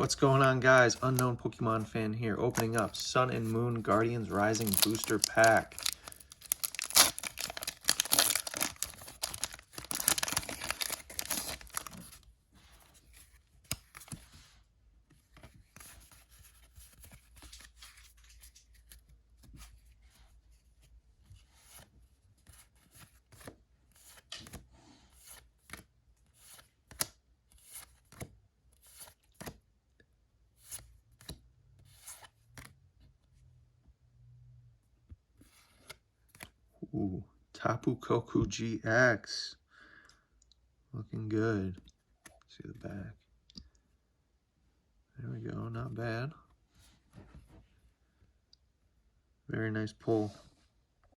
What's going on, guys? Unknown Pokemon fan here, opening up Sun and Moon Guardians Rising Booster Pack. Ooh, Tapu Koko GX. Looking good. See the back. There we go, not bad. Very nice pull.